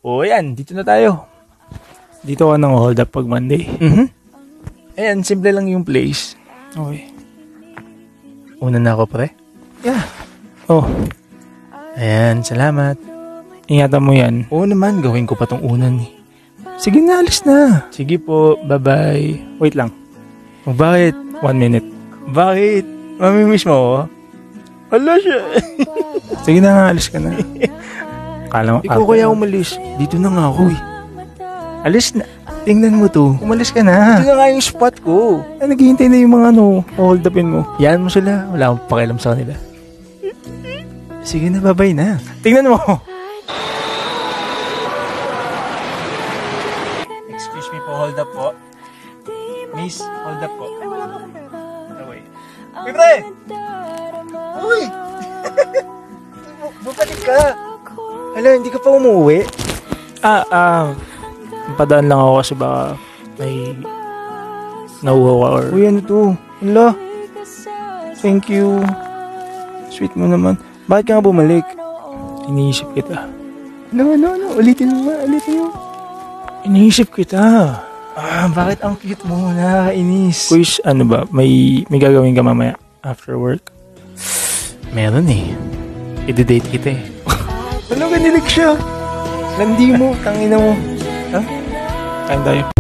O yan, dito na tayo. Dito ka nang hold up pag Monday. Ayan, simple lang yung place. Okay. Una na ako, pre. Yeah. Oh, Ayan, salamat. ingatan mo yan. Oo naman, gawin ko pa tong unan eh. Sige na, alis na. Sige po, bye-bye. Wait lang. O bakit? 1 minute. Bakit? Mamimiss mo ako? Hala siya. Sige na nga, alis ka na. Kala mo, Ikaw kaya umalis. Dito na nga ako eh. alis na. Tingnan mo to. Umalis ka na. Ito na nga yung spot ko. Naghihintay na yung mga hold upin mo. Yan mo sila. Wala akong pakialam sa kanila. Sige na, bye-bye na. Tingnan mo. Excuse me po, hold up po. Miss, hold up po. Ay, wala ka akong pera. Away. Uy, pre! Uy! Bumalik ka. Hala, hindi ka pa umuwi. Padaan lang ako kasi baka may nauhaw ka or... Uy, ano to? Hala. Thank you. Sweet mo naman. Bakit ka nga bumalik? Iniisip kita. No. Ulitin mo. Iniisip kita. Bakit ang cute mo? Nakakainis. Quiz, ano ba? May gagawin ka mamaya after work? Meron eh. I-date kita eh. Ano, ganilig siya? Landi mo, tangina mo. Kain tayo.